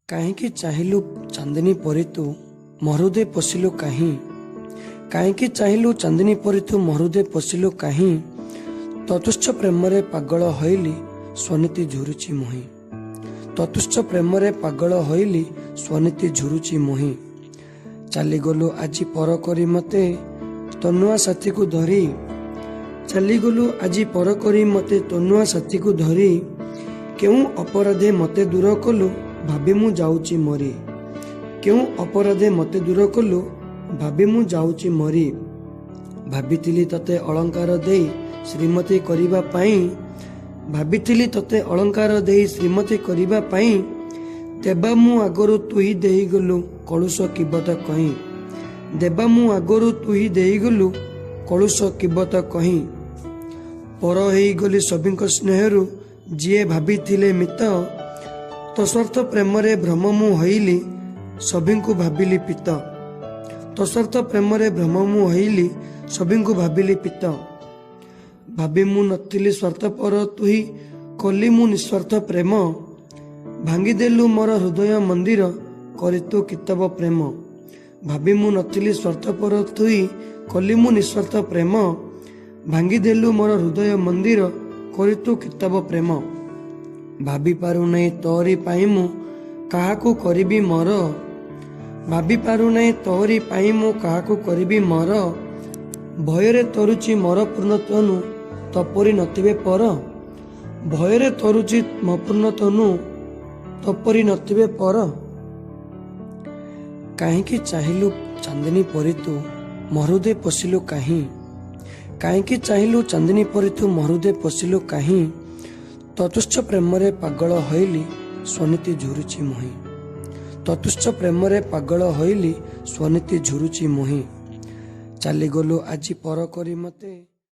କାହିଁକି ଚାହିଁଲୁ ଚାନ୍ଦିନୀ ପରି ତୁ ମହୃଦେ ପଶିଲୁ କାହିଁ? କାହିଁକି ଚାହିଁଲୁ ଚାନ୍ଦିନୀ ପରି ତୁ ମହୃଦେ ପଶିଲୁ କାହିଁ? ତତୁଚ୍ଛ ପ୍ରେମରେ ପାଗଳ ହୋଇଲି ସ୍ୱନୀତି ଝୁରୁଛି ମୋହି। ତତୁଚ୍ଛ ପ୍ରେମରେ ପାଗଳ ହୋଇଲି ସ୍ୱନୀତି ଝୁରୁଛି ମୋହି। ଚାଲିଗଲୁ ଆଜି ପର କରି ମତେ ତୋ ନୂଆ ସାଥୀକୁ ଧରି। ଚାଲିଗଲୁ ଆଜି ପର କରି ମତେ ତୋ ନୂଆ ସାଥୀକୁ ଧରି। କେଉଁ ଅପରାଧେ ମତେ ଦୂର କଲୁ ଭାବି ମୁଁ ଯାଉଛି ମରି। କେଉଁ ଅପରାଧେ ମତେ ଦୂର କଲୁ ଭାବି ମୁଁ ଯାଉଛି ମରି। ଭାବିଥିଲି ତତେ ଅଳଙ୍କାର ଦେଇ ଶ୍ରୀମତୀ କରିବା ପାଇଁ। ଭାବିଥିଲି ତତେ ଅଳଙ୍କାର ଦେଇ ଶ୍ରୀମତୀ କରିବା ପାଇଁ। ଦେବା ମୁଁ ଆଗରୁ ତୁ ହିଁ ଦେଇଗଲୁ କଳୁଷ କିବତ କହିଁ। ଦେବା ମୁଁ ଆଗରୁ ତୁ ହିଁ ଦେଇଗଲୁ କଳୁଷ କିବତ କହିଁ। ପର ହେଇଗଲି ସଭିଙ୍କ ସ୍ନେହରୁ ଯିଏ ଭାବିଥିଲେ ମିତ। ତୋ ସ୍ୱାର୍ଥ ପ୍ରେମରେ ଭ୍ରମ ମୁଁ ହୋଇଲି ସଭିଙ୍କୁ ଭାବିଲି ପିତ। ତୋ ସ୍ୱାର୍ଥ ପ୍ରେମରେ ଭ୍ରମ ମୁଁ ହୋଇଲି ସଭିଙ୍କୁ ଭାବିଲି ପିତ। ଭାବି ମୁଁ ନଥିଲି ସ୍ୱାର୍ଥପର ତୁହି କଲି ମୁଁ ନିଃସ୍ୱାର୍ଥ ପ୍ରେମ। ଭାଙ୍ଗିଦେଲୁ ମୋର ହୃଦୟ ମନ୍ଦିର କରି ତୁ କିତବ ପ୍ରେମ। ଭାବି ମୁଁ ନଥିଲି ସ୍ୱାର୍ଥପର ତୁହି କଲି ମୁଁ ନିଃସ୍ୱାର୍ଥ ପ୍ରେମ। ଭାଙ୍ଗିଦେଲୁ ମୋର ହୃଦୟ ମନ୍ଦିର କରି ତୁ କିତବ ପ୍ରେମ। ଭାବି ପାରୁନାହିଁ ତୋରି ପାଇଁ ମୁଁ କାହାକୁ କରିବି ମୋର। ଭାବି ପାରୁନାହିଁ ତୋରି ପାଇଁ ମୁଁ କାହାକୁ କରିବି ମୋର। ଭୟରେ ତରୁଛି ମୋର ପୂର୍ଣ୍ଣ ତନୁ ତପରି ନଥିବେ ପର। ଭୟରେ ତରୁଛି ମୋ ପୂର୍ଣ୍ଣ ତନୁ ତପରି ନଥିବେ ପର। କାହିଁକି ଚାହିଁଲୁ ଚାନ୍ଦିନୀ ପରି ତୁ ମହୃଦେ ପଶିଲୁ କାହିଁ? କାହିଁକି ଚାହିଁଲୁ ଚାନ୍ଦିନୀ ପରି ତୁ ମହୃଦେ ପଶିଲୁ କାହିଁ? ତତୁଚ୍ଛ ପ୍ରେମରେ ପାଗଳ ହୋଇଲି ସ୍ୱନୀତି ଝୁରୁଛି ମୋହି। ତତୁଚ୍ଛ ପ୍ରେମରେ ପାଗଳ ହୋଇଲି ସ୍ୱନୀତି ଝୁରୁଛି ମୋହି। ଚାଲିଗଲୁ ଆଜି ପର କରି ମତେ।